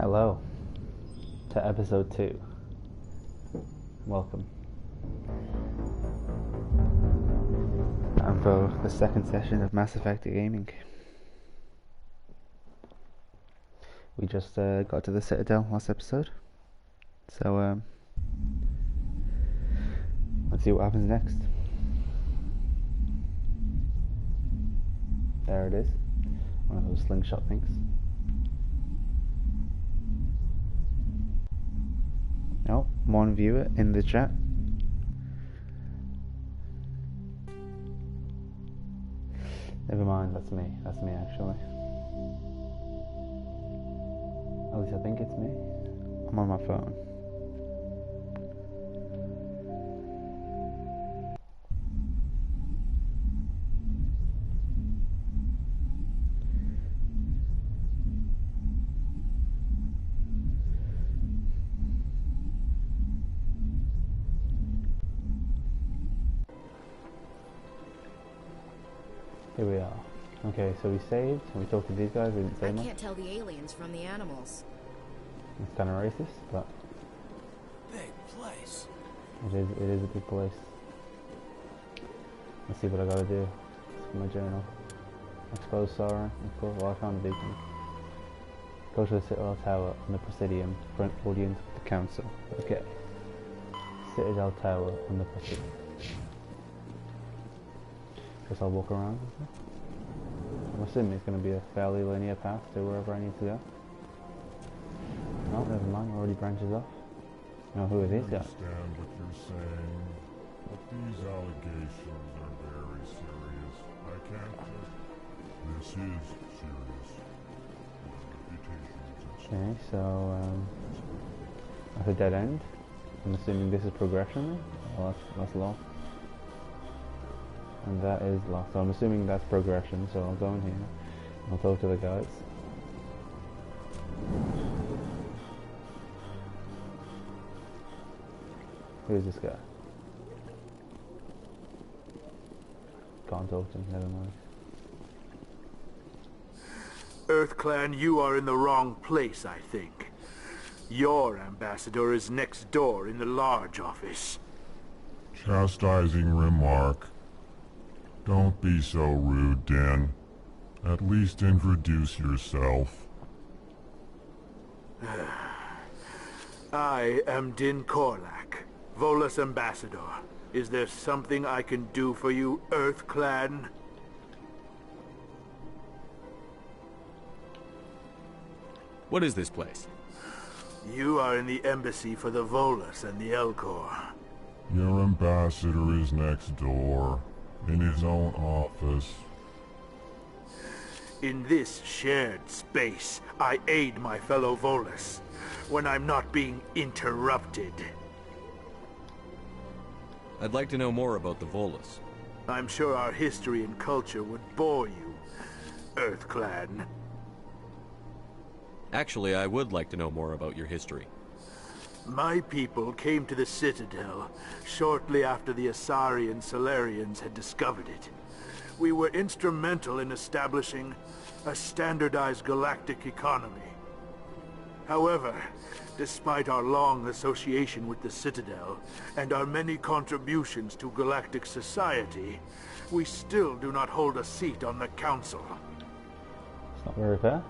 Hello to episode 2. Welcome. And for the second session of Mass Effect Gaming. We just got to the Citadel last episode. So let's see what happens next. There it is. One of those slingshot things. Oh, one viewer in the chat. Never mind, that's me. That's me actually. At least I think it's me. I'm on my phone. Here we are. Okay, so we saved, and we talked to these guys, we didn't say much. I can't tell the aliens from the animals. It's kind of racist, but... Big place. It is a big place. Let's see what I gotta do. It's my journal. Expose Sauron, of course. Well, I found a beacon. Go to the Citadel Tower on the Presidium for an audience with the Council. Okay. Citadel Tower on the Presidium. Guess I'll walk around. I'm assuming it's going to be a fairly linear path to wherever I need to go. No, never mind, already branches off. Know who it is, guys? I understand what you're saying, but these allegations are very serious. I can't This is serious. Okay, so, that's a dead end. I'm assuming this is progression then? Oh, that's lost. And that is lost. So I'm assuming that's progression, so I'll go in here. I'll talk to the guys. Who's this guy? Can't talk to him, never mind. EarthClan, you are in the wrong place, I think. Your ambassador is next door in the large office. Chastising remark. Don't be so rude, Dan. At least introduce yourself. I am Din Korlak, Volus ambassador. Is there something I can do for you, EarthClan? What is this place? You are in the embassy for the Volus and the Elcor. Your ambassador is next door, in his own office. In this shared space, I aid my fellow Volus when I'm not being interrupted. I'd like to know more about the Volus. I'm sure our history and culture would bore you, EarthClan. Actually, I would like to know more about your history. My people came to the Citadel shortly after the Asari and Solarians had discovered it. We were instrumental in establishing a standardized galactic economy. However, despite our long association with the Citadel and our many contributions to galactic society, we still do not hold a seat on the Council. It's not very fair,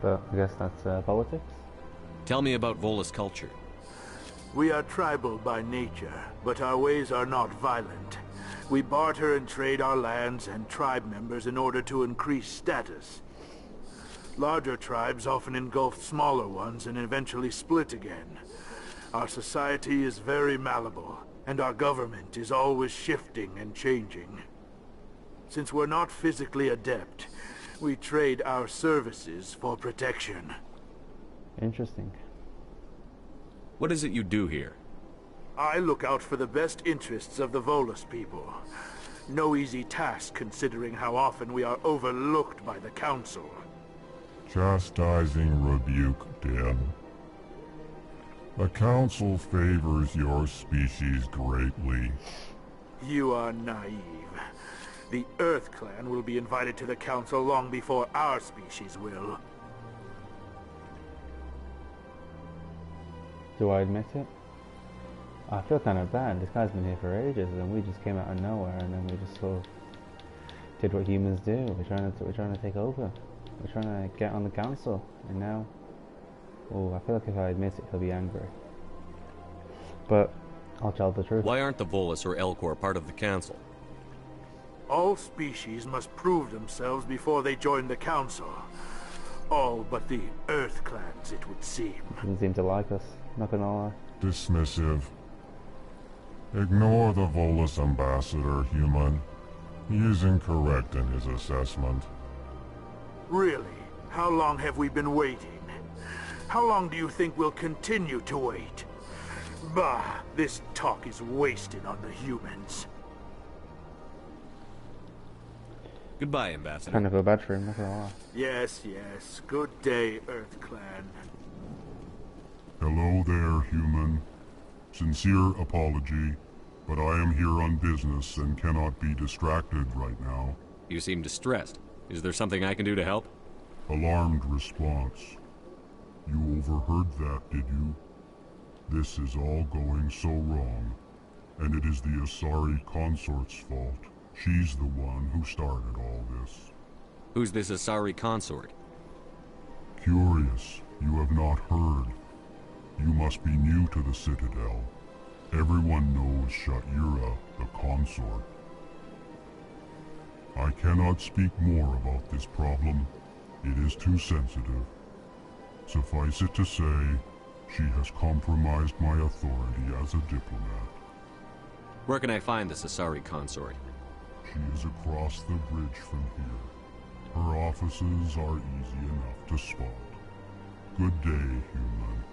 but I guess that's politics. Tell me about Volus culture. We are tribal by nature, but our ways are not violent. We barter and trade our lands and tribe members in order to increase status. Larger tribes often engulf smaller ones and eventually split again. Our society is very malleable, and our government is always shifting and changing. Since we're not physically adept, we trade our services for protection. Interesting. What is it you do here? I look out for the best interests of the Volus people. No easy task considering how often we are overlooked by the Council. Chastising rebuke, Dan. The Council favors your species greatly. You are naive. The EarthClan will be invited to the Council long before our species will. Do I admit it? I feel kind of bad. This guy's been here for ages, and we just came out of nowhere, and then we just sort of did what humans do. We're trying to take over. We're trying to get on the council, and now, oh, I feel like if I admit it, he'll be angry. But I'll tell the truth. Why aren't the Volus or Elcor part of the council? All species must prove themselves before they join the council. All but the Earth clans, it would seem. Doesn't seem to like us. Not gonna lie. Dismissive. Ignore the Volus ambassador, human. He is incorrect in his assessment. Really? How long have we been waiting? How long do you think we'll continue to wait? Bah, this talk is wasted on the humans. Goodbye, Ambassador. Kind of a bad for him, not gonna lie. Yes, yes. Good day, Earth Clan. Hello there, human. Sincere apology, but I am here on business and cannot be distracted right now. You seem distressed. Is there something I can do to help? Alarmed response. You overheard that, did you? This is all going so wrong, and it is the Asari consort's fault. She's the one who started all this. Who's this Asari consort? Curious, you have not heard. You must be new to the Citadel. Everyone knows Sha'ira, the consort. I cannot speak more about this problem. It is too sensitive. Suffice it to say, she has compromised my authority as a diplomat. Where can I find this Asari consort? She is across the bridge from here. Her offices are easy enough to spot. Good day, human.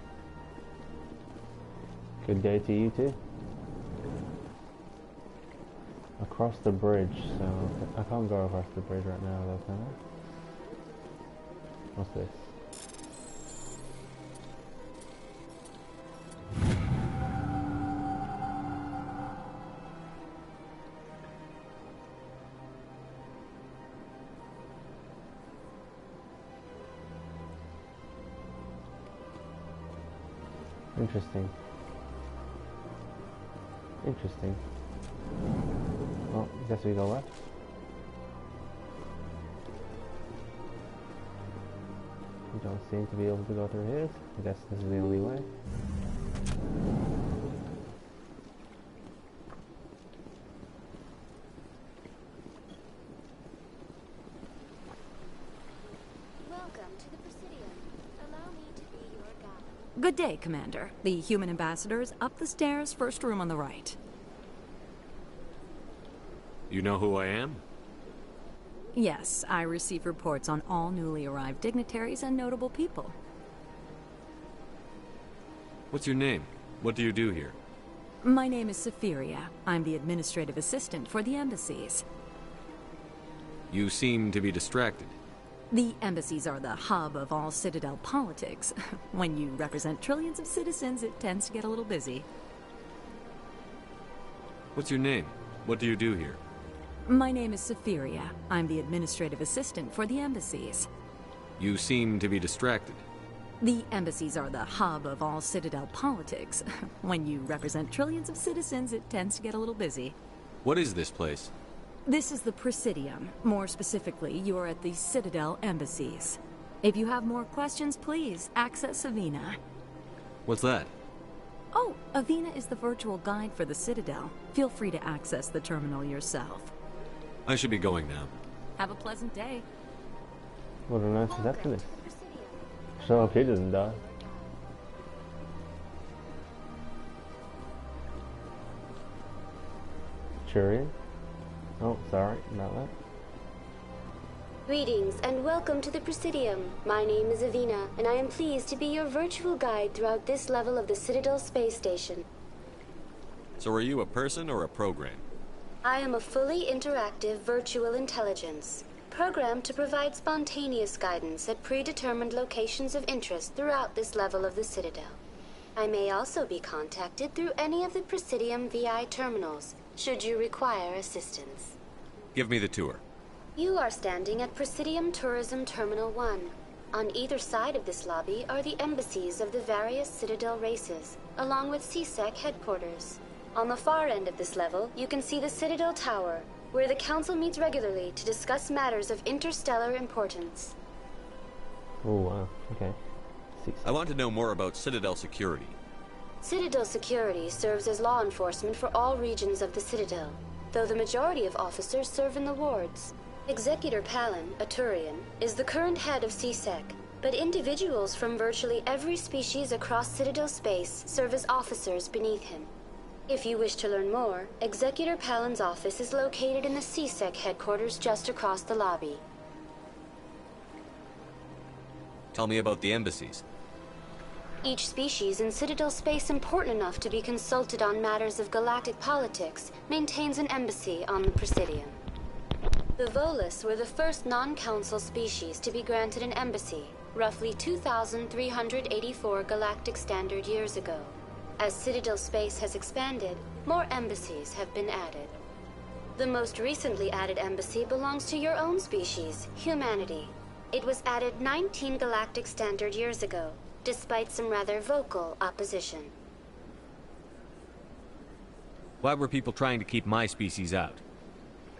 Good day to you too. Across the bridge, so I can't go across the bridge right now though, can I? What's this? Interesting. Interesting. Well, I guess we go left. We don't seem to be able to go through here. I guess this is the only way. Welcome to the Presidium. Allow me to be your guide. Good day, Commander. The human ambassador is up the stairs, first room on the right. You know who I am? Yes, I receive reports on all newly arrived dignitaries and notable people. What's your name? What do you do here? My name is Sephiria. I'm the administrative assistant for the embassies. You seem to be distracted. The embassies are the hub of all Citadel politics. When you represent trillions of citizens, it tends to get a little busy. What's your name? What do you do here? My name is Sephiria. I'm the administrative assistant for the embassies. You seem to be distracted. The embassies are the hub of all Citadel politics. When you represent trillions of citizens, it tends to get a little busy. What is this place? This is the Presidium. More specifically, you are at the Citadel embassies. If you have more questions, please access Avina. What's that? Oh, Avina is the virtual guide for the Citadel. Feel free to access the terminal yourself. I should be going now. Have a pleasant day. What on earth is Welcome after to this? the Presidium. Shut up, he doesn't die. Churian? Oh, sorry, not that. Greetings and welcome to the Presidium. My name is Avina, and I am pleased to be your virtual guide throughout this level of the Citadel space station. So are you a person or a program? I am a fully interactive virtual intelligence, programmed to provide spontaneous guidance at predetermined locations of interest throughout this level of the Citadel. I may also be contacted through any of the Presidium VI terminals, should you require assistance. Give me the tour. You are standing at Presidium Tourism Terminal 1. On either side of this lobby are the embassies of the various Citadel races, along with CSEC headquarters. On the far end of this level, you can see the Citadel Tower, where the Council meets regularly to discuss matters of interstellar importance. Oh wow, okay. I want to know more about Citadel security. Citadel security serves as law enforcement for all regions of the Citadel, though the majority of officers serve in the wards. Executor Palin, a Turian, is the current head of CSEC, but individuals from virtually every species across Citadel space serve as officers beneath him. If you wish to learn more, Executor Palin's office is located in the CSEC headquarters just across the lobby. Tell me about the embassies. Each species in Citadel space important enough to be consulted on matters of galactic politics maintains an embassy on the Presidium. The Volus were the first non-council species to be granted an embassy, roughly 2,384 galactic standard years ago. As Citadel space has expanded, more embassies have been added. The most recently added embassy belongs to your own species, humanity. It was added 19 galactic standard years ago, despite some rather vocal opposition. Why were people trying to keep my species out?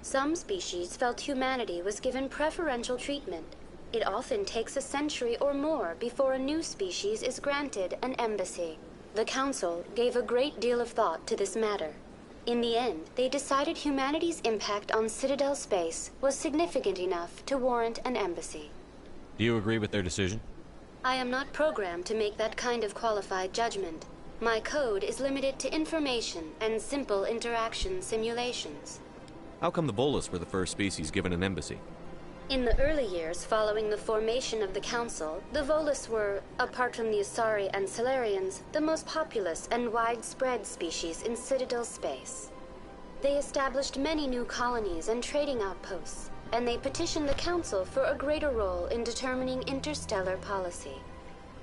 Some species felt humanity was given preferential treatment. It often takes a century or more before a new species is granted an embassy. The Council gave a great deal of thought to this matter. In the end, they decided humanity's impact on Citadel space was significant enough to warrant an embassy. Do you agree with their decision? I am not programmed to make that kind of qualified judgment. My code is limited to information and simple interaction simulations. How come the Volus were the first species given an embassy? In the early years following the formation of the Council, the Volus were, apart from the Asari and Solarians, the most populous and widespread species in Citadel space. They established many new colonies and trading outposts, and they petitioned the Council for a greater role in determining interstellar policy.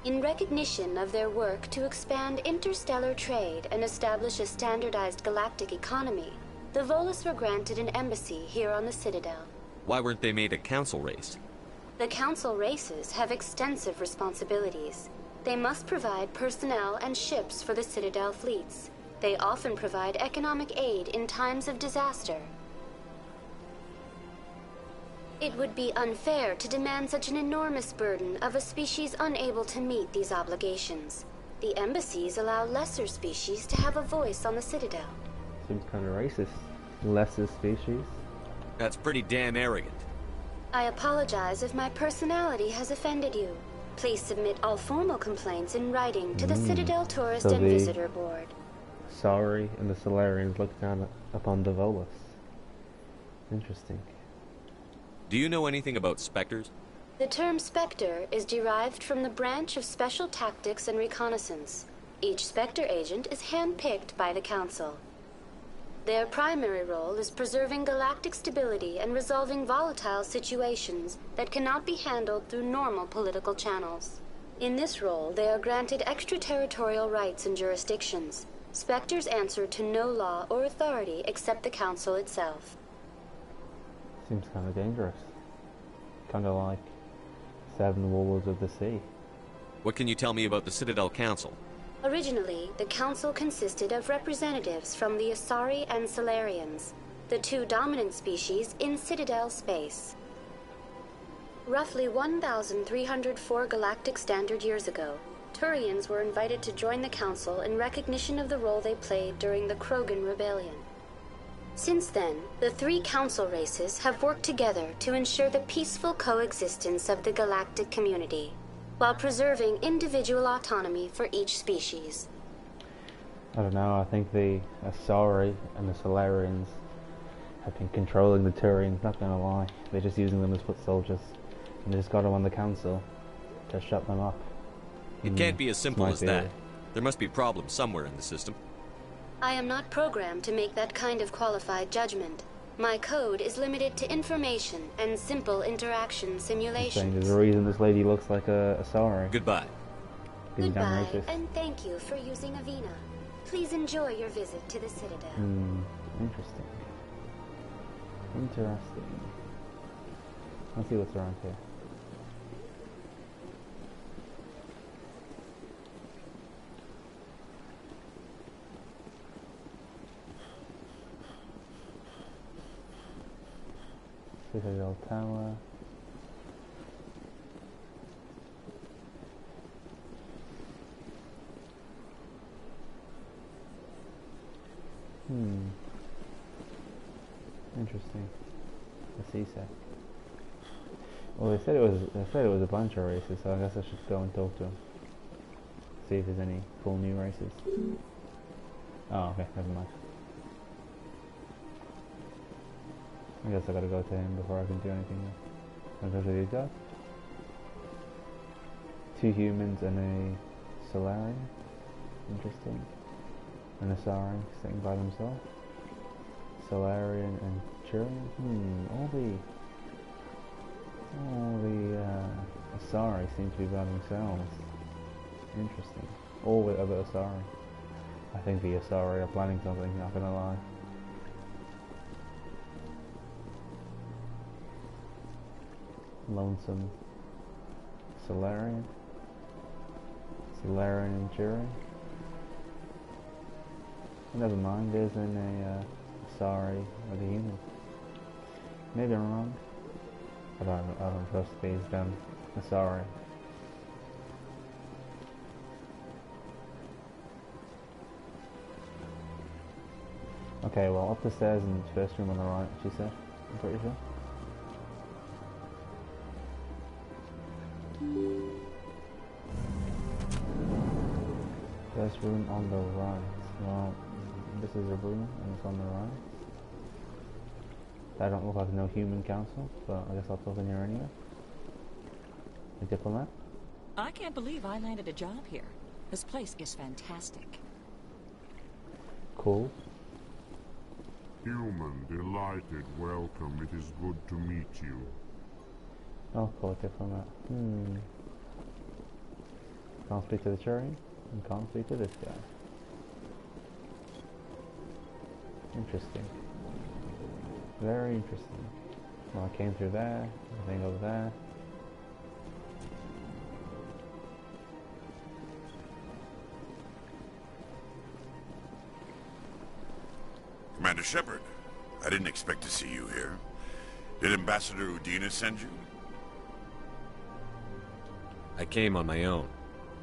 In recognition of their work to expand interstellar trade and establish a standardized galactic economy, the Volus were granted an embassy here on the Citadel. Why weren't they made a council race? The Council races have extensive responsibilities. They must provide personnel and ships for the Citadel fleets. They often provide economic aid in times of disaster. It would be unfair to demand such an enormous burden of a species unable to meet these obligations. The embassies allow lesser species to have a voice on the Citadel. Seems kind of racist. Lesser species. That's pretty damn arrogant. I apologize if my personality has offended you. Please submit all formal complaints in writing to the Citadel Tourist and Visitor Board. Sorry, and the Solarians look down upon the Volus. Interesting. Do you know anything about Spectres? The term Spectre is derived from the branch of Special Tactics and Reconnaissance. Each Spectre agent is handpicked by the Council. Their primary role is preserving galactic stability and resolving volatile situations that cannot be handled through normal political channels. In this role, they are granted extraterritorial rights and jurisdictions. Spectres answer to no law or authority except the Council itself. Seems kind of dangerous. Kind of like Seven Wars of the Sea. What can you tell me about the Citadel Council? Originally, the Council consisted of representatives from the Asari and Solarians, the two dominant species in Citadel space. Roughly 1,304 galactic standard years ago, Turians were invited to join the Council in recognition of the role they played during the Krogan Rebellion. Since then, the three Council races have worked together to ensure the peaceful coexistence of the galactic community, while preserving individual autonomy for each species. I don't know, I think the Asari and the Solarians have been controlling the Turians, not gonna lie. They're just using them as foot soldiers. And they just got them on the Council to shut them up. It can't be as simple as that. There must be problems somewhere in the system. I am not programmed to make that kind of qualified judgment. My code is limited to information and simple interaction simulations. There's a reason this lady looks like a Asari. Goodbye. Goodbye, and thank you for using Avina. Please enjoy your visit to the Citadel. Interesting. Interesting. Let's see what's around here. Citadel Tower. Interesting. The CSEC. Well, they said it was a bunch of races, so I guess I should go and talk to him. See if there's any cool new races. Oh, okay, never mind. I guess I gotta go to him before I can do anything else. Can I go to these guys? 2 humans and a Solarian. Interesting. And a Saurian sitting by themselves. Solarian and Turian. All the Asari seem to be by themselves. Interesting. All with other Asari. I think the Asari are planning something, not gonna lie. Lonesome Solarian. Solarian and Turian. Never mind, there's an Asari or the human. Maybe I'm wrong. I don't trust these Asari. Okay, well, up the stairs in the first room on the right, she said. I'm pretty sure. First room on the right. Well, this is a room, and it's on the right. I don't look like no human council, but I guess I'll talk in here anyway. A diplomat? I can't believe I landed a job here. This place is fantastic. Cool. Human, delighted, welcome. It is good to meet you. Oh, cool, diplomat. Can't speak to the Turian, and can't speak to this guy. Interesting. Very interesting. Well, I came through there, I think over there. Commander Shepard, I didn't expect to see you here. Did Ambassador Udina send you? I came on my own.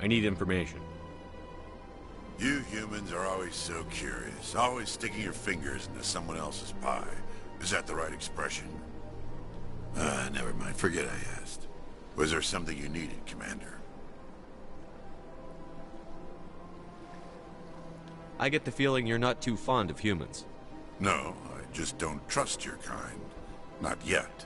I need information. You humans are always so curious, always sticking your fingers into someone else's pie. Is that the right expression? Never mind, forget I asked. Was there something you needed, Commander? I get the feeling you're not too fond of humans. No, I just don't trust your kind. Not yet.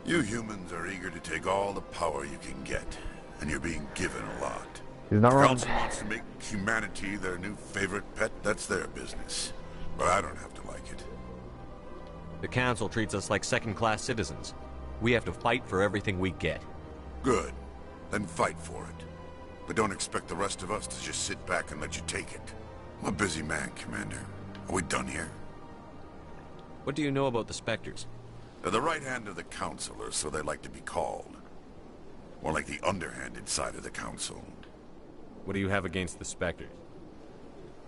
You humans are eager to take all the power you can get, and you're being given a lot. He's not The wrong. Council wants to make humanity their new favorite pet, that's their business. But I don't have to like it. The Council treats us like second-class citizens. We have to fight for everything we get. Good. Then fight for it. But don't expect the rest of us to just sit back and let you take it. I'm a busy man, Commander. Are we done here? What do you know about the Spectres? They're the right hand of the Council, or so they like to be called. More like the underhanded side of the Council. What do you have against the Spectres?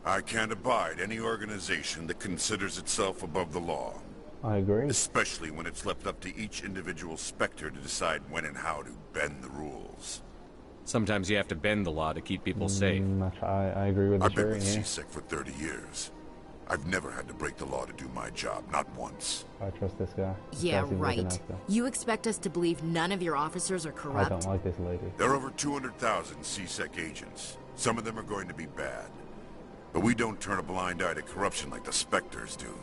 I can't abide any organization that considers itself above the law. I agree. Especially when it's left up to each individual Spectre to decide when and how to bend the rules. Sometimes you have to bend the law to keep people safe. I agree with the I've been with Turian here. CSEC for 30 years. I've never had to break the law to do my job, not once. I trust this guy. This Yeah, guy seems like a right. nice guy. You expect us to believe none of your officers are I corrupt? don't like this lady. There are over 200,000 CSEC agents. Some of them are going to be bad. But we don't turn a blind eye to corruption like the Spectres do.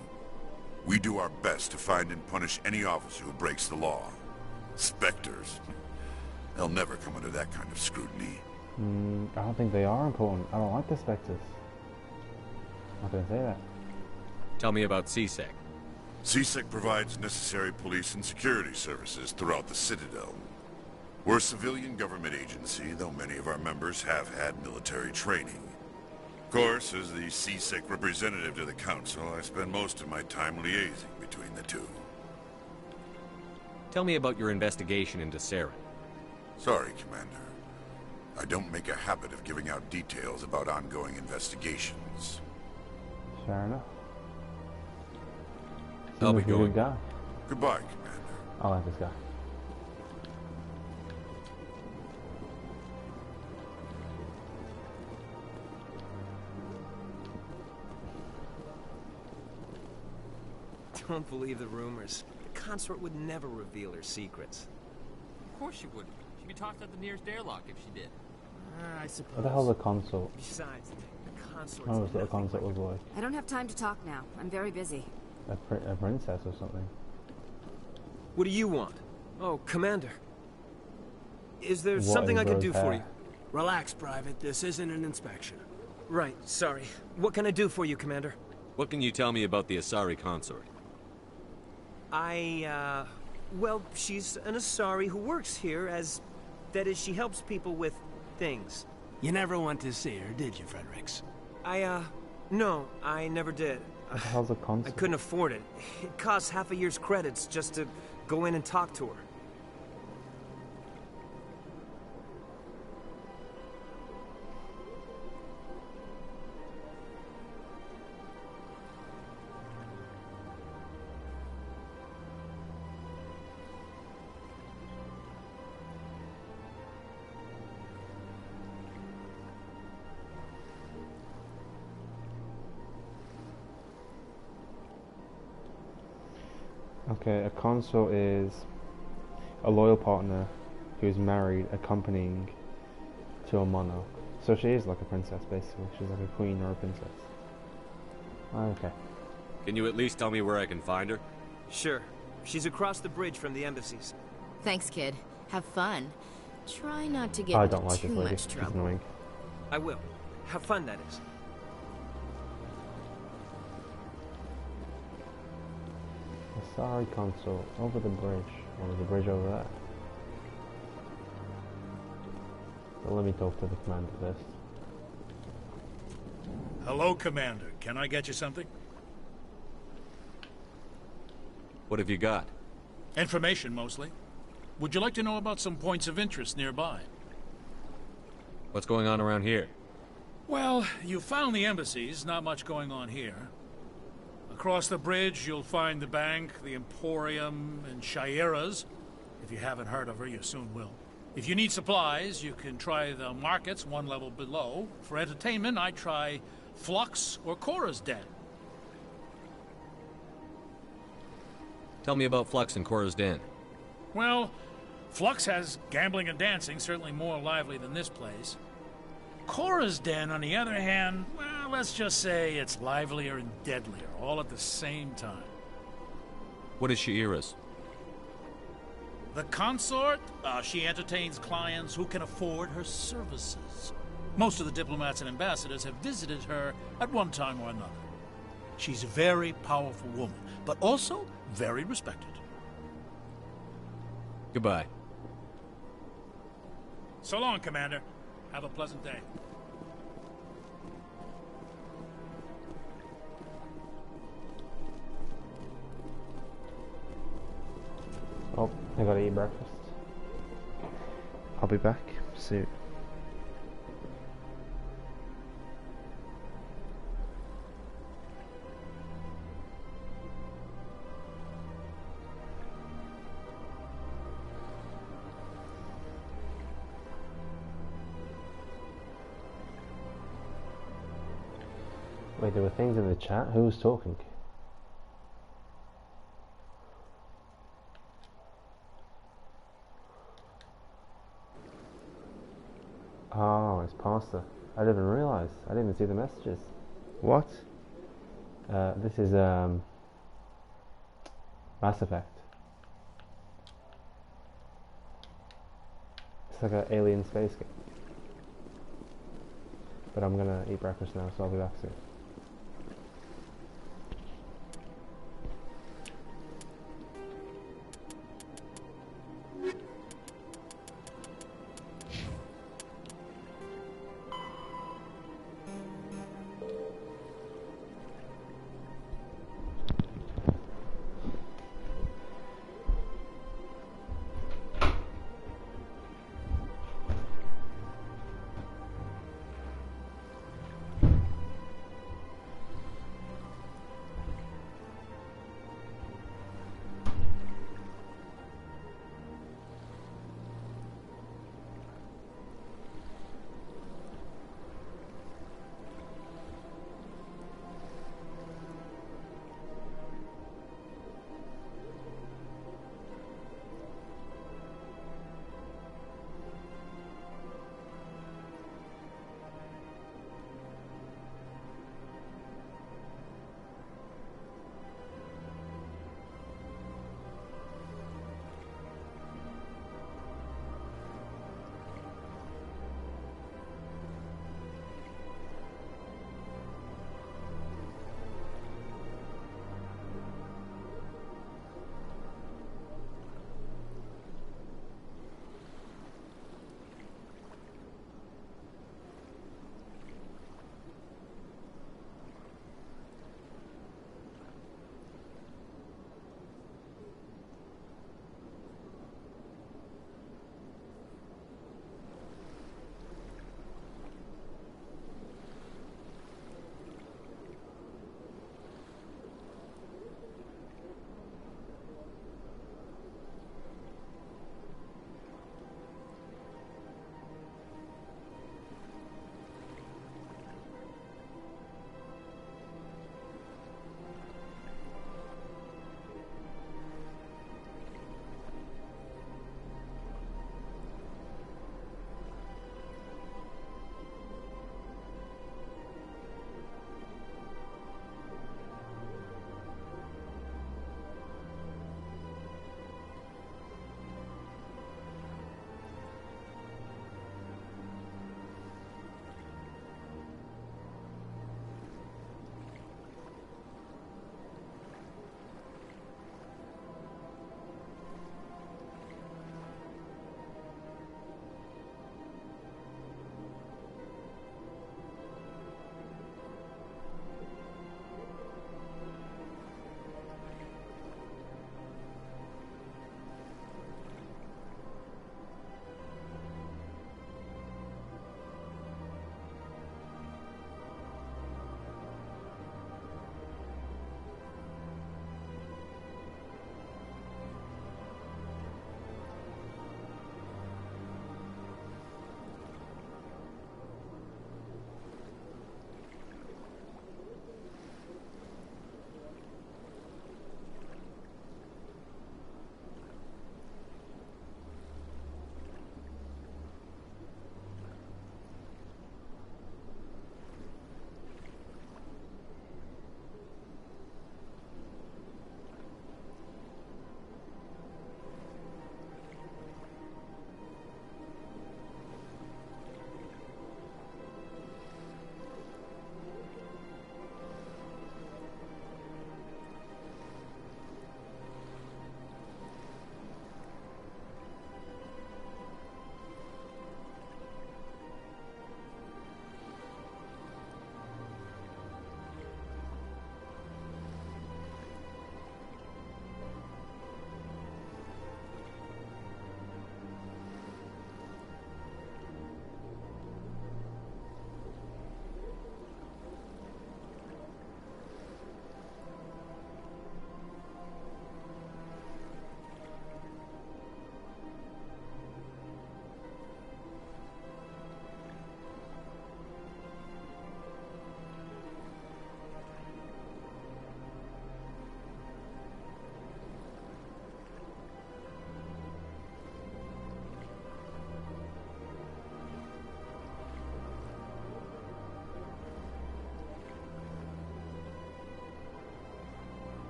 We do our best to find and punish any officer who breaks the law. Spectres. They'll never come under that kind of scrutiny. I don't think they are important. I don't like the Spectres. I'm not gonna say that. Tell me about CSEC. CSEC provides necessary police and security services throughout the Citadel. We're a civilian government agency, though many of our members have had military training. Of course, as the CSEC representative to the Council, I spend most of my time liaising between the two. Tell me about your investigation into Saren. Sorry, Commander. I don't make a habit of giving out details about ongoing investigations. Fair enough. I'll be Seems like a going. good guy. Goodbye, Commander. I like this guy. Don't believe the rumors. The consort would never reveal her secrets. Of course she wouldn't. She'd be tossed out the nearest airlock if she did. I suppose. What the hell's a consort? Besides, the consort's I don't know what a nothing consort like was like. I don't have time to talk now. I'm very busy. A princess or something. What do you want? Oh, Commander. Is there What something is I can those do for hair? you? Relax, Private. This isn't an inspection. Right, sorry. What can I do for you, Commander? What can you tell me about the Asari consort? Well, she's an Asari who works here that is, she helps people with things. You never went to see her, did you, Fredericks? No, I never did. What the hell's a consort? I couldn't afford it. It costs half a year's credits just to go in and talk to her. Okay, a consort is a loyal partner who's married, accompanying to a monarch. So she is like a princess, basically. She's like a queen or a princess. Okay. Can you at least tell me where I can find her? Sure. She's across the bridge from the embassies. Thanks, kid. Have fun. Try not to get I into don't like too this lady. much She's trouble. annoying. I will. Have fun, that is. Asari consort over the bridge. Or there's a bridge over there. But let me talk to the commander first. Hello, Commander. Can I get you something? What have you got? Information, mostly. Would you like to know about some points of interest nearby? What's going on around here? Well, you found the embassies. Not much going on here. Across the bridge, you'll find the bank, the Emporium, and Shaira's. If you haven't heard of her, you soon will. If you need supplies, you can try the markets one level below. For entertainment, I'd try Flux or Cora's Den. Tell me about Flux and Cora's Den. Well, Flux has gambling and dancing, certainly more lively than this place. Cora's Den, on the other hand, well, let's just say it's livelier and deadlier, all at the same time. What is Shaira's? The consort, she entertains clients who can afford her services. Most of the diplomats and ambassadors have visited her at one time or another. She's a very powerful woman, but also very respected. Goodbye. So long, Commander. Have a pleasant day. Oh, I gotta eat breakfast. I'll be back soon. Wait, there were things in the chat? Who was talking? Oh, it's pasta. I didn't even realise. I didn't even see the messages. What? This is Mass Effect. It's like an alien space game. But I'm gonna eat breakfast now, so I'll be back soon.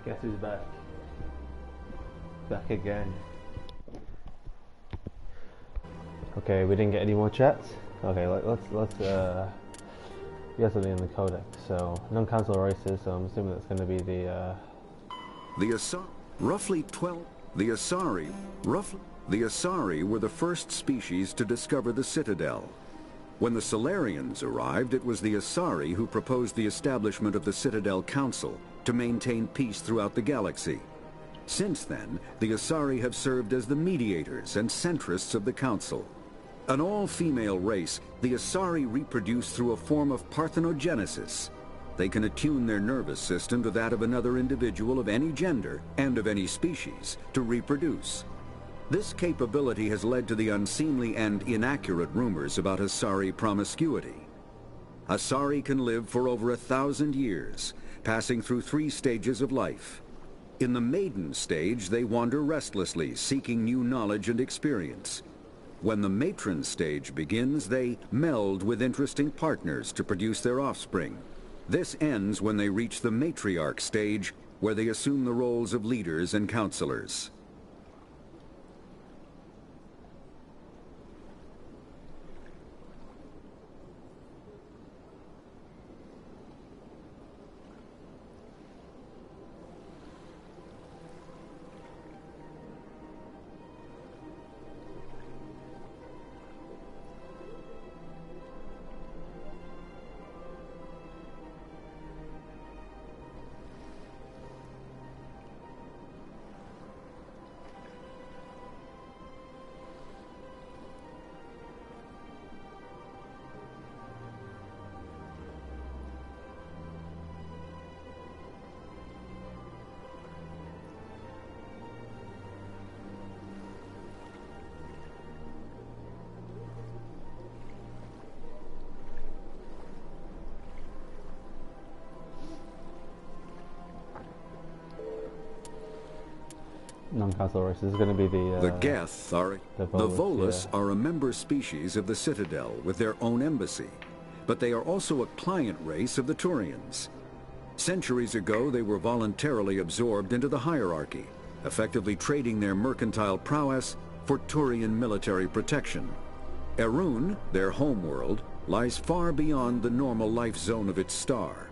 Guess who's back? Back again. Okay, we didn't get any more chats. Okay, let's we have something in the codex. So non-council races. So I'm assuming that's going to be the The Asari were the first species to discover the Citadel. When the Solarians arrived, it was the Asari who proposed the establishment of the Citadel Council to maintain peace throughout the galaxy. Since then, the Asari have served as the mediators and centrists of the Council. An all-female race, the Asari reproduce through a form of parthenogenesis. They can attune their nervous system to that of another individual of any gender and of any species to reproduce. This capability has led to the unseemly and inaccurate rumors about Asari promiscuity. Asari can live for over 1,000 years, passing through 3 stages of life. In the maiden stage, they wander restlessly, seeking new knowledge and experience. When the matron stage begins, they meld with interesting partners to produce their offspring. This ends when they reach the matriarch stage, where they assume the roles of leaders and counselors. non-council race. This is going to be the Geth are the Volus are a member species of the Citadel with their own embassy, but they are also a client race of the Turians. Centuries ago, they were voluntarily absorbed into the hierarchy, effectively trading their mercantile prowess for Turian military protection. Erun, their homeworld, lies far beyond the normal life zone of its star.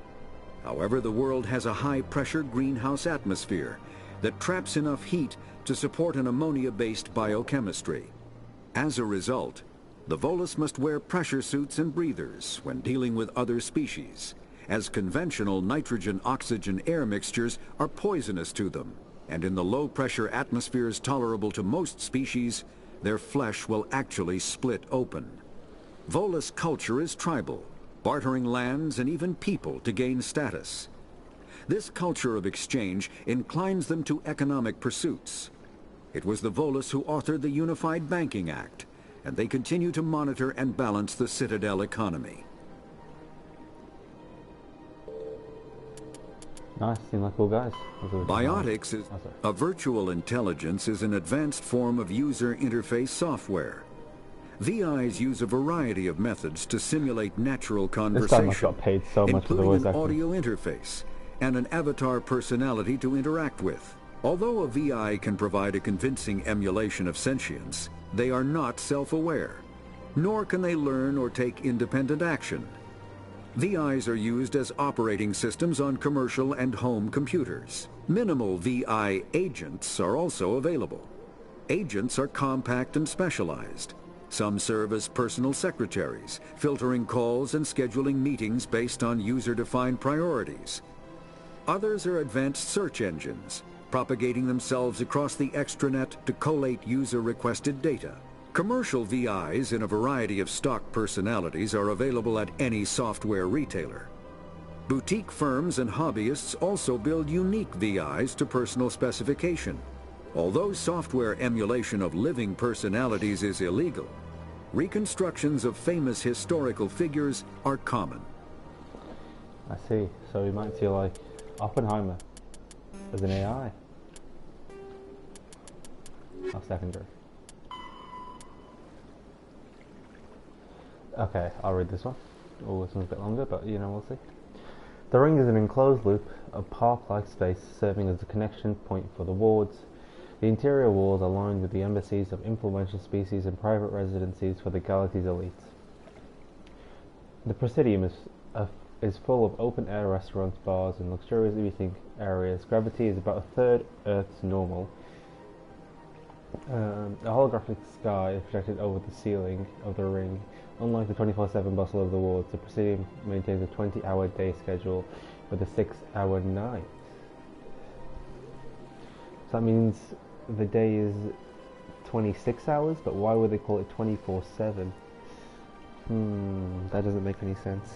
However, the world has a high-pressure greenhouse atmosphere that traps enough heat to support an ammonia-based biochemistry. As a result, the Volus must wear pressure suits and breathers when dealing with other species, as conventional nitrogen-oxygen air mixtures are poisonous to them, and in the low-pressure atmospheres tolerable to most species, their flesh will actually split open. Volus culture is tribal, bartering lands and even people to gain status. This culture of exchange inclines them to economic pursuits. It was the Volus who authored the Unified Banking Act, and they continue to monitor and balance the Citadel economy. Nice, seem like cool guys. Biotics is a virtual intelligence is an advanced form of user interface software. VIs use a variety of methods to simulate natural conversation, got paid so much for the voice including an acting. audio interface and an avatar personality to interact with. Although a VI can provide a convincing emulation of sentience, they are not self-aware, nor can they learn or take independent action. VIs are used as operating systems on commercial and home computers. Minimal VI agents are also available. Agents are compact and specialized. Some serve as personal secretaries, filtering calls and scheduling meetings based on user-defined priorities. Others are advanced search engines, propagating themselves across the extranet to collate user-requested data. Commercial VIs in a variety of stock personalities are available at any software retailer. Boutique firms and hobbyists also build unique VIs to personal specification. Although software emulation of living personalities is illegal, reconstructions of famous historical figures are common. I see. So we might see like Oppenheimer as an AI. Oh, secondary. Okay, I'll read this one. Oh, this one's a bit longer, but you know, we'll see. The ring is an enclosed loop of park-like space serving as a connection point for the wards. The interior walls are lined with the embassies of influential species and private residencies for the galaxy's elites. The Presidium is full of open-air restaurants, bars, and luxurious eating areas. Gravity is about a third Earth's normal. A holographic sky is projected over the ceiling of the ring. Unlike the 24/7 bustle of the wards, the Presidium maintains a 20-hour day schedule with a 6-hour night. So that means the day is 26 hours, but why would they call it 24/7? That doesn't make any sense.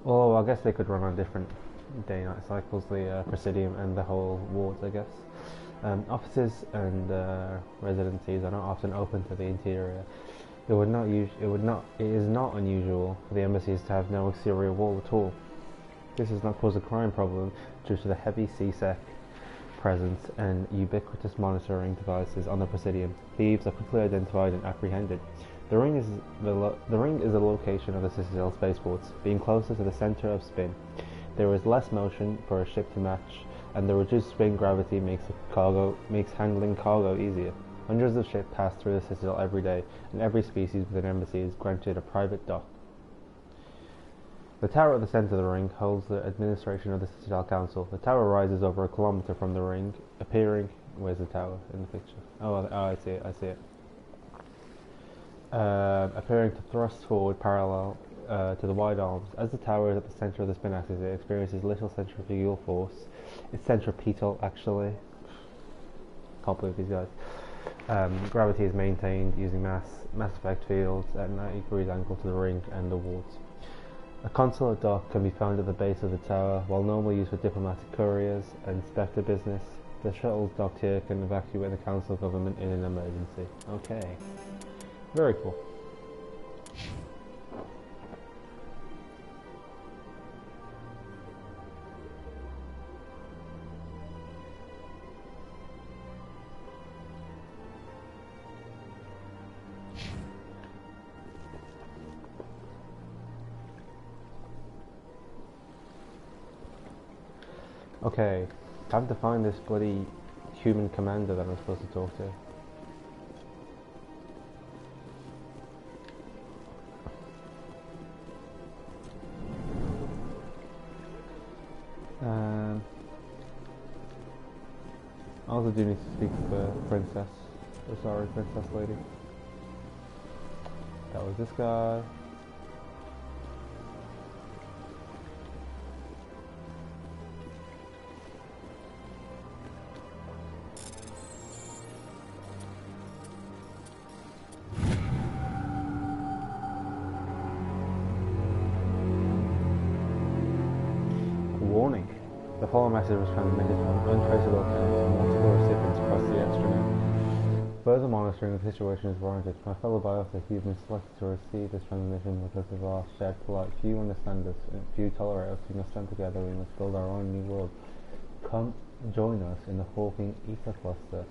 Well, I guess they could run on different day-night cycles, the Presidium and the whole wards, I guess. Offices and residencies are not often open to the interior. It is not unusual for the embassies to have no exterior wall at all. This does not cause a crime problem due to the heavy CSEC presence and ubiquitous monitoring devices on the Presidium. Thieves are quickly identified and apprehended. The ring is the location of the Citadel spaceports, being closer to the center of spin. There is less motion for a ship to match, and the reduced spin gravity makes handling cargo easier. Hundreds of ships pass through the Citadel every day, and every species within embassy is granted a private dock. The tower at the center of the ring holds the administration of the Citadel Council. The tower rises over a kilometer from the ring, appearing... Where's the tower in the picture? Oh, I see it. Appearing to thrust forward parallel to the wide arms. As the tower is at the center of the spin axis, it experiences little centrifugal force. It's centripetal, actually. Can't believe these guys. Gravity is maintained using mass effect fields at 90 degrees angle to the ring and the wards. A consulate dock can be found at the base of the tower. While normally used for diplomatic couriers and Spectre business, the shuttles docked here can evacuate the council government in an emergency. Okay. Very cool. Okay, time to find this bloody human commander that I'm supposed to talk to. I also do need to speak to the princess. Oh, sorry, princess lady. That was this guy. Warning. The following message was transmitted from untraceable accounts to multiple recipients across the extranet. Further monitoring of the situation is warranted. My fellow biotech, you've been selected to receive this transmission because of our shared plight. Few understand us, and few tolerate us. We must stand together, we must build our own new world. Come join us in the Hawking Ether Cluster.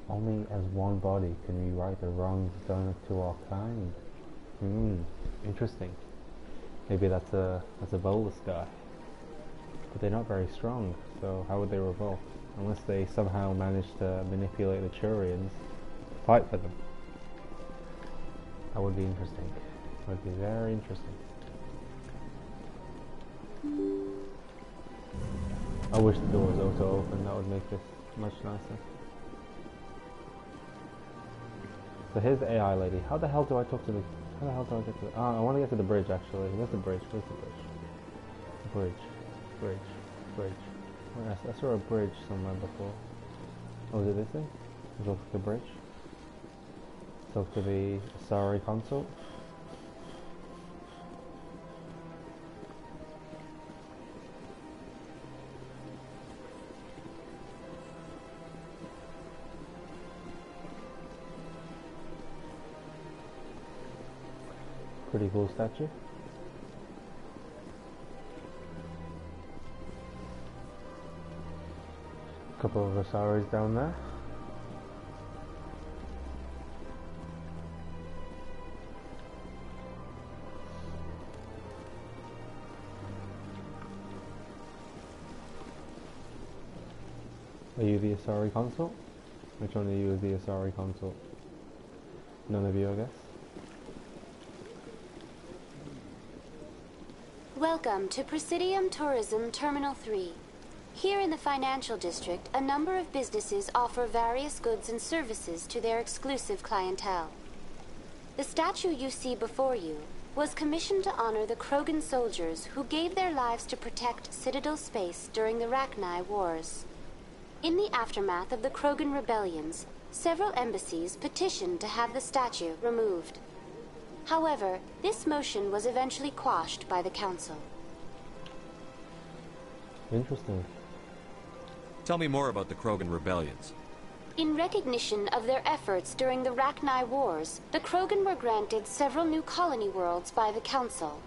Only as one body can we right the wrongs done to our kind. Interesting. Maybe that's a bolus guy. But they're not very strong, so how would they revolt? Unless they somehow manage to manipulate the Turians, fight for them. That would be interesting. That would be very interesting. I wish the door was auto-open, that would make this much nicer. So here's the AI lady. How the hell do I talk to the... How the hell do I get to the... I want to get to the bridge, actually. Where's the bridge? Where's the bridge? The bridge. I saw a bridge somewhere before. Oh, is it this thing? Let's look at the bridge. Talk to the Asari console. Pretty cool statue. Couple of Asaris down there. Are you the Asari consort? Which one of you is the Asari consort? None of you, I guess. Welcome to Presidium Tourism Terminal 3. Here in the financial district, a number of businesses offer various goods and services to their exclusive clientele. The statue you see before you was commissioned to honor the Krogan soldiers who gave their lives to protect Citadel space during the Rachni Wars. In the aftermath of the Krogan rebellions, several embassies petitioned to have the statue removed. However, this motion was eventually quashed by the Council. Interesting. Tell me more about the Krogan rebellions. In recognition of their efforts during the Rachni Wars, the Krogan were granted several new colony worlds by the Council.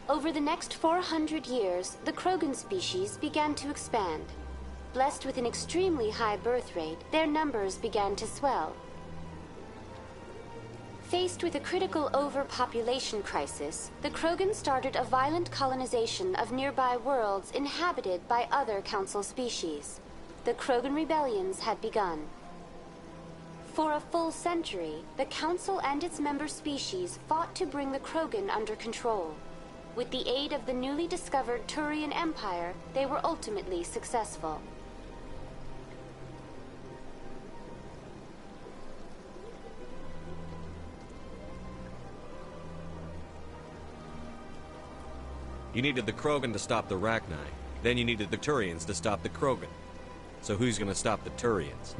Over the next 400 years, the Krogan species began to expand. Blessed with an extremely high birth rate, their numbers began to swell. Faced with a critical overpopulation crisis, the Krogan started a violent colonization of nearby worlds inhabited by other Council species. The Krogan rebellions had begun. For a full century, the Council and its member species fought to bring the Krogan under control. With the aid of the newly discovered Turian Empire, they were ultimately successful. You needed the Krogan to stop the Rachni. Then you needed the Turians to stop the Krogan. So who's gonna stop the Turians?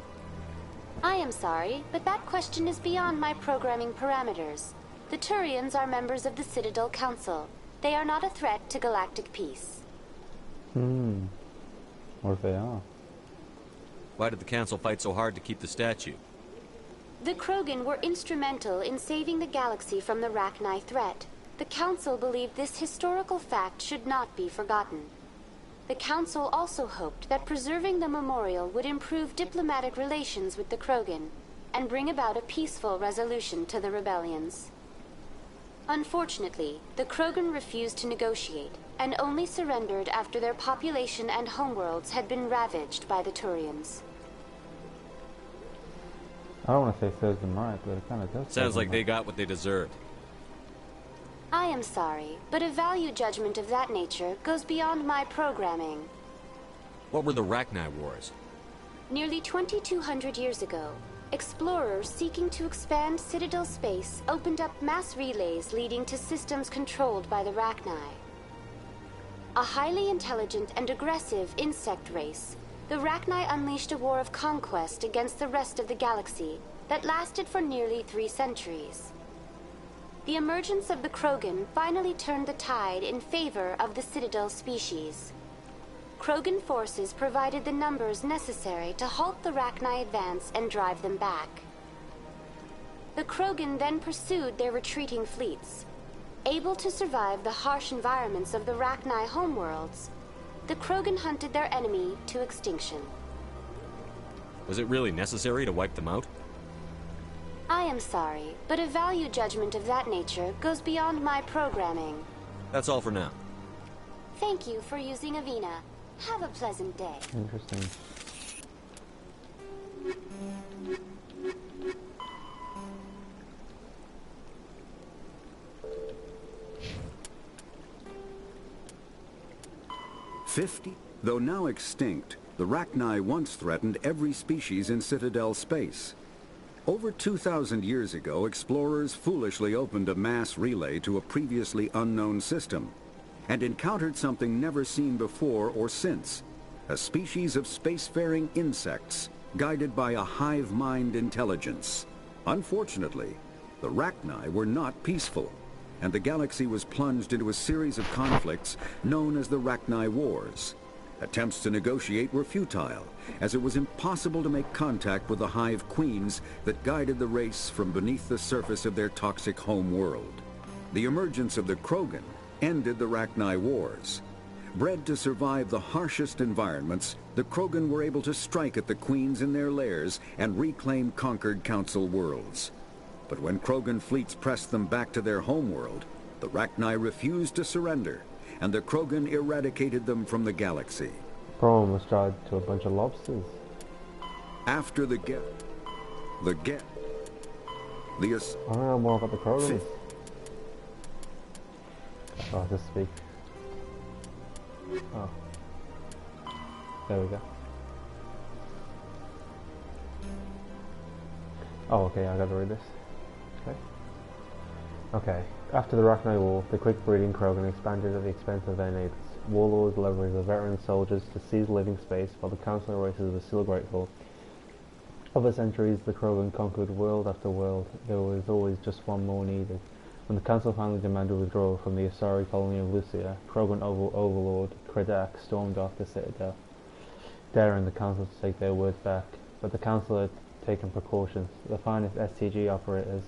I am sorry, but that question is beyond my programming parameters. The Turians are members of the Citadel Council. They are not a threat to galactic peace. What if they are? Why did the Council fight so hard to keep the statue? The Krogan were instrumental in saving the galaxy from the Rachni threat. The Council believed this historical fact should not be forgotten. The Council also hoped that preserving the memorial would improve diplomatic relations with the Krogan and bring about a peaceful resolution to the rebellions. Unfortunately, the Krogan refused to negotiate and only surrendered after their population and homeworlds had been ravaged by the Turians. I don't want to say serves them right, but it kind of does. Sounds like they got what they deserved. I am sorry, but a value judgment of that nature goes beyond my programming. What were the Rachni Wars? Nearly 2,200 years ago, explorers seeking to expand Citadel space opened up mass relays leading to systems controlled by the Rachni. A highly intelligent and aggressive insect race, the Rachni unleashed a war of conquest against the rest of the galaxy that lasted for nearly 3 centuries. The emergence of the Krogan finally turned the tide in favor of the Citadel species. Krogan forces provided the numbers necessary to halt the Rachni advance and drive them back. The Krogan then pursued their retreating fleets. Able to survive the harsh environments of the Rachni homeworlds, the Krogan hunted their enemy to extinction. Was it really necessary to wipe them out? I am sorry, but a value judgment of that nature goes beyond my programming. That's all for now. Thank you for using Avina. Have a pleasant day. Interesting. Though now extinct, the Rachni once threatened every species in Citadel space. Over 2,000 years ago, explorers foolishly opened a mass relay to a previously unknown system and encountered something never seen before or since, a species of spacefaring insects guided by a hive mind intelligence. Unfortunately, the Rachni were not peaceful, and the galaxy was plunged into a series of conflicts known as the Rachni Wars. Attempts to negotiate were futile, as it was impossible to make contact with the Hive Queens that guided the race from beneath the surface of their toxic home world. The emergence of the Krogan ended the Rachni Wars. Bred to survive the harshest environments, the Krogan were able to strike at the queens in their lairs and reclaim conquered Council worlds. But when Krogan fleets pressed them back to their homeworld, the Rachni refused to surrender, and the Krogan eradicated them from the galaxy. Problem was tied to a bunch of lobsters. After the I don't know more about the Krogans. Oh, just speak. Oh. There we go. Oh, okay, I gotta read this. Okay. Okay. After the Rachni War, the quick-breeding Krogan expanded at the expense of their neighbors. Warlords leveraged the veteran soldiers to seize living space, while the council races were still grateful. Over centuries, the Krogan conquered world after world. There was always just one more needed. When the council finally demanded withdrawal from the Asari colony of Lucia, Krogan overlord Kredak stormed off the citadel, daring the council to take their words back. But the council had taken precautions. The finest STG operators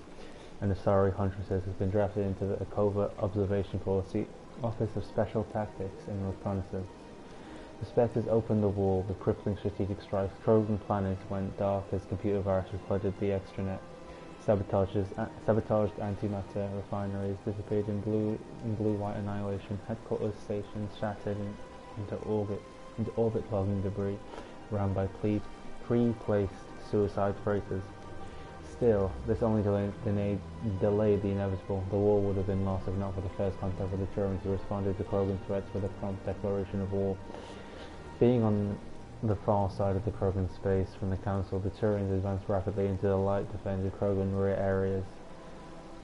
and Asari huntresses had been drafted into the Covert Observation Force, the Office of Special Tactics and Reconnaissance. The Spectres opened the war with crippling strategic strikes. Krogan planners went dark as computer viruses flooded the extranet, sabotaged antimatter refineries, disappeared in blue-white annihilation, headquarters stations shattered into orbit-clogging debris, ran by pre-placed suicide freighters. Still, this only delayed the inevitable. The war would have been lost if not for the first contact with the Turians, who responded to Krogan threats with a prompt declaration of war. Being on the far side of the Krogan space from the Council, the Turians advanced rapidly into the light-defended Krogan rear areas.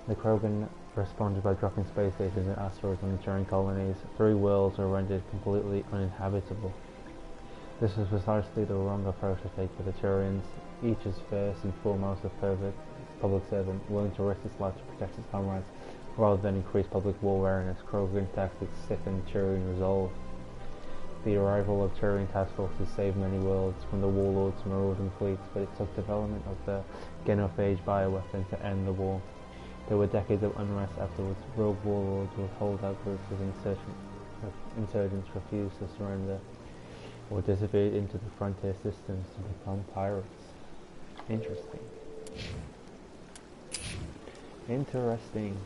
The Krogan responded by dropping space stations and asteroids on the Turian colonies. 3 worlds were rendered completely uninhabitable. This was precisely the wrong approach to take for the Turians. Each is first and foremost a perfect public servant, willing to risk his life to protect his comrades, rather than increase public war awareness. Krogan tactics stiffened Turian resolve. The arrival of Turian task forces saved many worlds from the warlords' marauding fleets, but it took development of the Genophage bioweapon to end the war. There were decades of unrest afterwards. Rogue warlords with holdout groups of insurgents refused to surrender, or disappeared into the frontier systems to become pirates. Interesting. Interesting.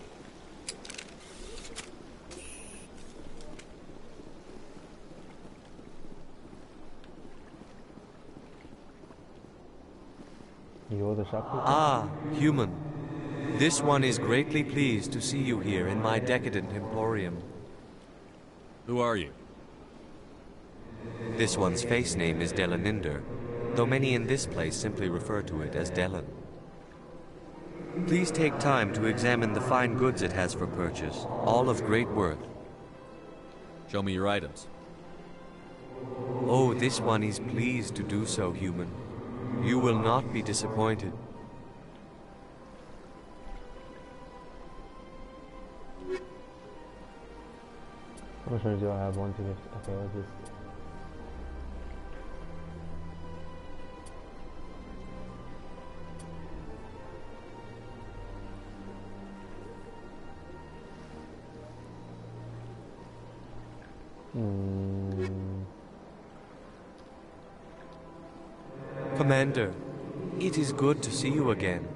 You're the shopkeeper? Ah, human. This one is greatly pleased to see you here in my decadent emporium. Who are you? This one's face name is Delaninder, though many in this place simply refer to it as Delan. Please take time to examine the fine goods it has for purchase, all of great worth. Show me your items. Oh, this one is pleased to do so, human. You will not be disappointed. How much do I have? 1 to 50. Okay, I'll just... Commander, it is good to see you again.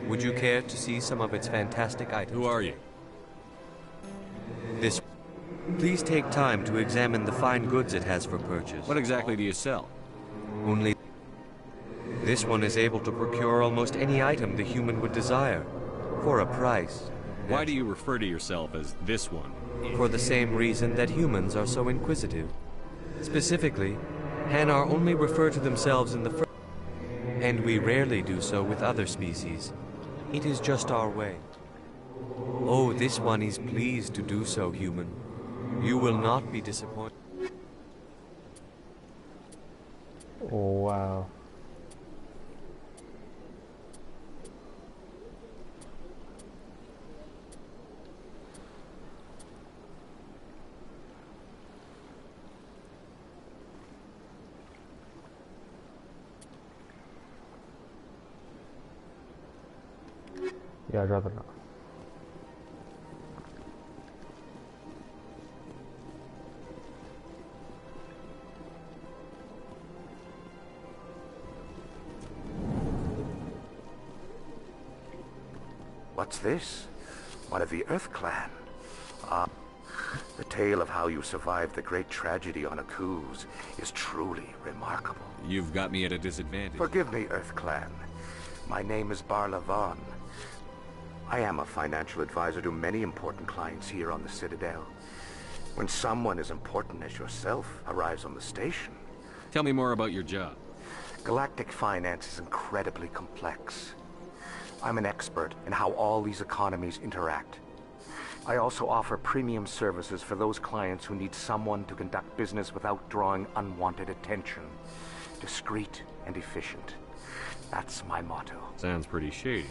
Would you care to see some of its fantastic items? Who are you? This... Please take time to examine the fine goods it has for purchase. What exactly do you sell? Only... This one is able to procure almost any item the human would desire, for a price. Why do you refer to yourself as this one? For the same reason that humans are so inquisitive. Specifically, Hanar only refer to themselves in the first, and we rarely do so with other species. It is just our way. Oh, this one is pleased to do so, human. You will not be disappointed. Wow. Yeah, I'd rather not. What's this? One of the Earth Clan. The tale of how you survived the great tragedy on Akuz is truly remarkable. You've got me at a disadvantage. Forgive me, Earth Clan. My name is Barla Vaughn. I am a financial advisor to many important clients here on the Citadel. When someone as important as yourself arrives on the station... Tell me more about your job. Galactic finance is incredibly complex. I'm an expert in how all these economies interact. I also offer premium services for those clients who need someone to conduct business without drawing unwanted attention. Discreet and efficient. That's my motto. Sounds pretty shady.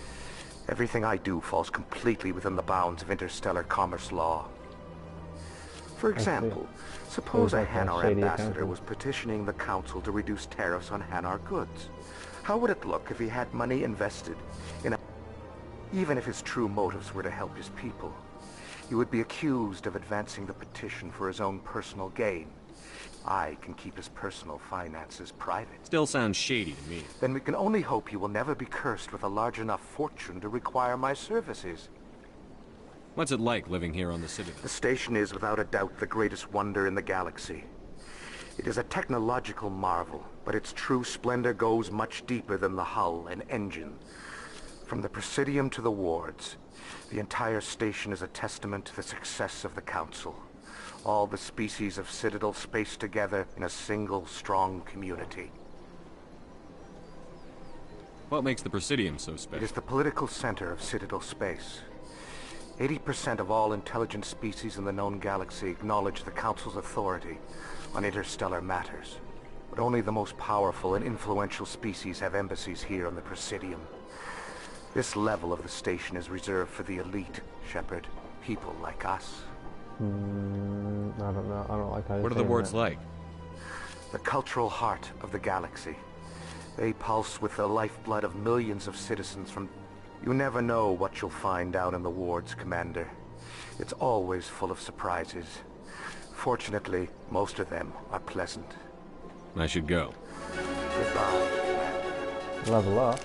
Everything I do falls completely within the bounds of interstellar commerce law. For example, suppose a Hanar ambassador was petitioning the Council to reduce tariffs on Hanar goods. How would it look if he had money invested in a... Even if his true motives were to help his people? He would be accused of advancing the petition for his own personal gain. I can keep his personal finances private. Still sounds shady to me. Then we can only hope he will never be cursed with a large enough fortune to require my services. What's it like living here on the Citadel? The station is without a doubt the greatest wonder in the galaxy. It is a technological marvel, but its true splendor goes much deeper than the hull and engine. From the Presidium to the wards, the entire station is a testament to the success of the Council. All the species of Citadel spaced together in a single, strong community. What makes the Presidium so special? It is the political center of Citadel space. 80% of all intelligent species in the known galaxy acknowledge the Council's authority on interstellar matters. But only the most powerful and influential species have embassies here on the Presidium. This level of the station is reserved for the elite, Shepard. People like us. I don't know. I don't like how you What are the wards like? The cultural heart of the galaxy. They pulse with the lifeblood of millions of citizens from... You never know what you'll find down in the wards, Commander. It's always full of surprises. Fortunately, most of them are pleasant. I should go. Goodbye. Level up.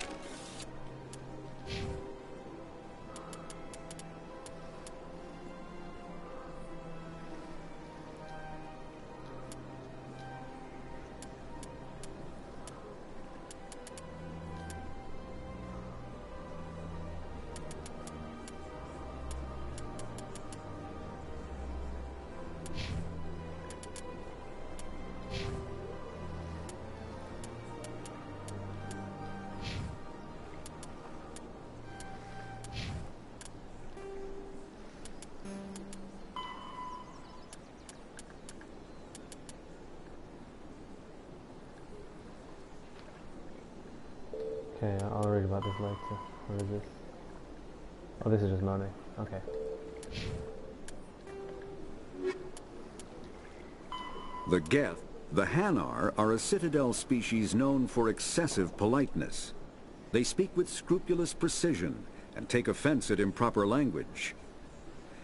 Okay, I'll read about this later. What is this? Oh, this is just money. Okay. The Geth, the Hanar, are a Citadel species known for excessive politeness. They speak with scrupulous precision and take offense at improper language.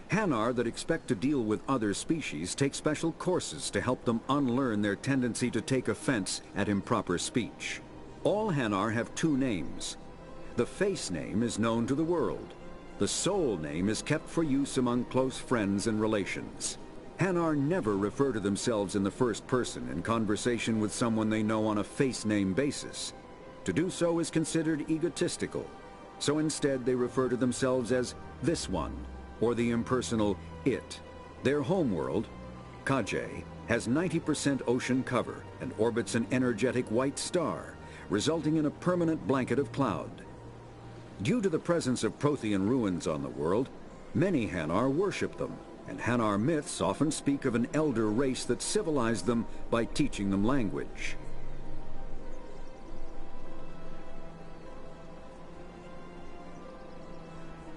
Hanar that expect to deal with other species take special courses to help them unlearn their tendency to take offense at improper speech. All Hanar have two names. The face name is known to the world. The soul name is kept for use among close friends and relations. Hanar never refer to themselves in the first person in conversation with someone they know on a face name basis. To do so is considered egotistical. So instead they refer to themselves as this one, or the impersonal it. Their homeworld, Kajay, has 90% ocean cover and orbits an energetic white star, resulting in a permanent blanket of cloud. Due to the presence of Prothean ruins on the world, many Hanar worship them, and Hanar myths often speak of an elder race that civilized them by teaching them language.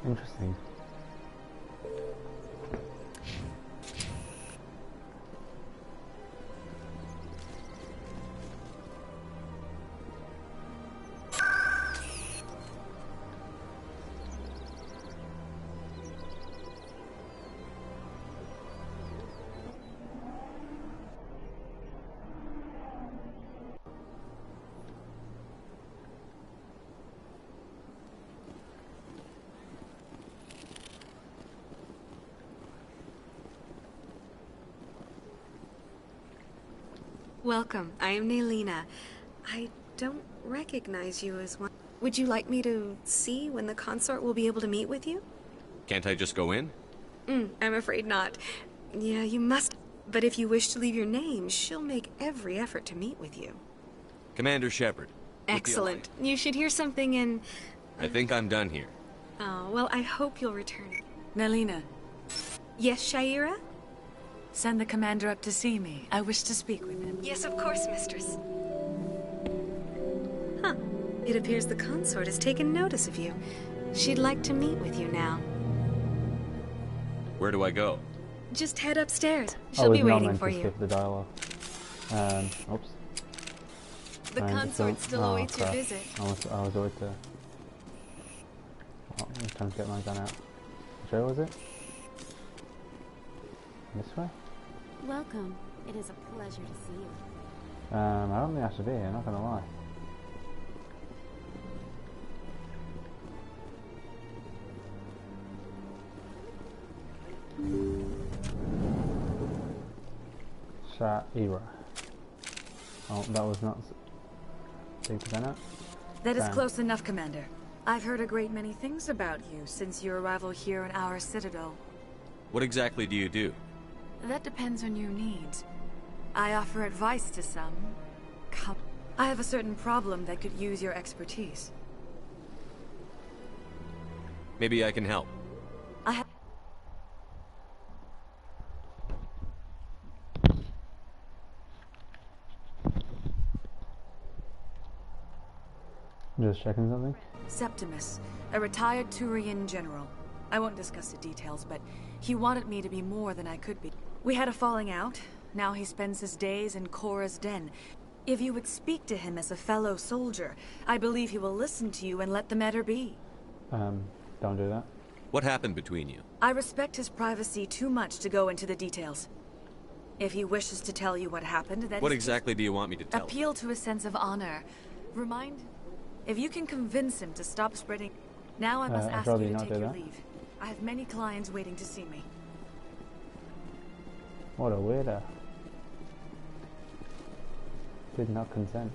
Interesting. Welcome. I am Naylina. I don't recognize you as one. Would you like me to see when the consort will be able to meet with you? Can't I just go in? I'm afraid not. Yeah, you must. But if you wish to leave your name, she'll make every effort to meet with you. Commander Shepard. Excellent. You should hear something in... I think I'm done here. Oh, well, I hope you'll return. Naylina. Yes, Shaira? Send the commander up to see me. I wish to speak with him. Yes, of course, mistress. Huh. It appears the consort has taken notice of you. She'd like to meet with you now. Where do I go? Just head upstairs. She'll be waiting for you. Skip the dialogue. Oops. The consort still awaits your visit. I was about to... Oh, I'm trying to get my gun out. Which way was it? This way? Welcome. It is a pleasure to see you. I don't think I should be here, not gonna lie. Shaira. Oh, that was not... Take the gun out? That is close enough, Commander. I've heard a great many things about you since your arrival here in our citadel. What exactly do you do? That depends on your needs. I offer advice to some. I have a certain problem that could use your expertise. Maybe I can help. Just checking something? Septimus, a retired Turian general. I won't discuss the details, but he wanted me to be more than I could be. We had a falling out. Now he spends his days in Korra's den. If you would speak to him as a fellow soldier, I believe he will listen to you and let the matter be. Don't do that. What happened between you? I respect his privacy too much to go into the details. If he wishes to tell you what happened, that What exactly do you want me to tell him? Appeal to a sense of honor. Remind... If you can convince him to stop spreading... Now I must ask you to take your leave. I have many clients waiting to see me. What a weirdo. Did not consent.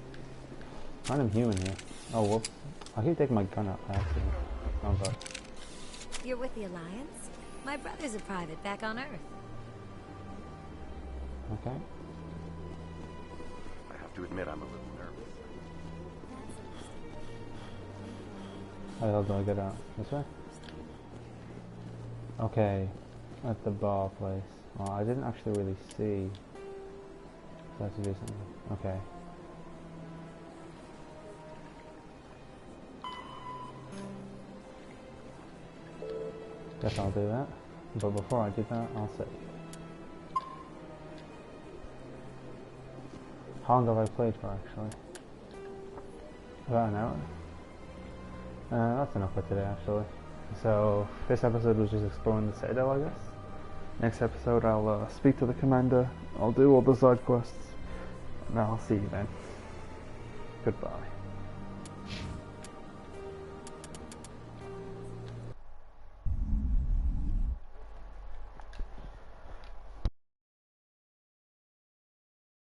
Random human here. Oh, whoops. I keep taking my gun out by accident. Oh god. You're with the Alliance? My brother's a private back on Earth. Okay. I have to admit I'm a little nervous. How do I get out? This way? Okay. At the bar place. Well, I didn't actually really see. So I have to do something. Okay. Guess I'll do that. But before I do that, I'll save. How long have I played for actually? About an hour? That's enough for today actually. So this episode was just exploring the Citadel, I guess. Next episode I'll speak to the commander, I'll do all the side quests, and I'll see you then. Goodbye.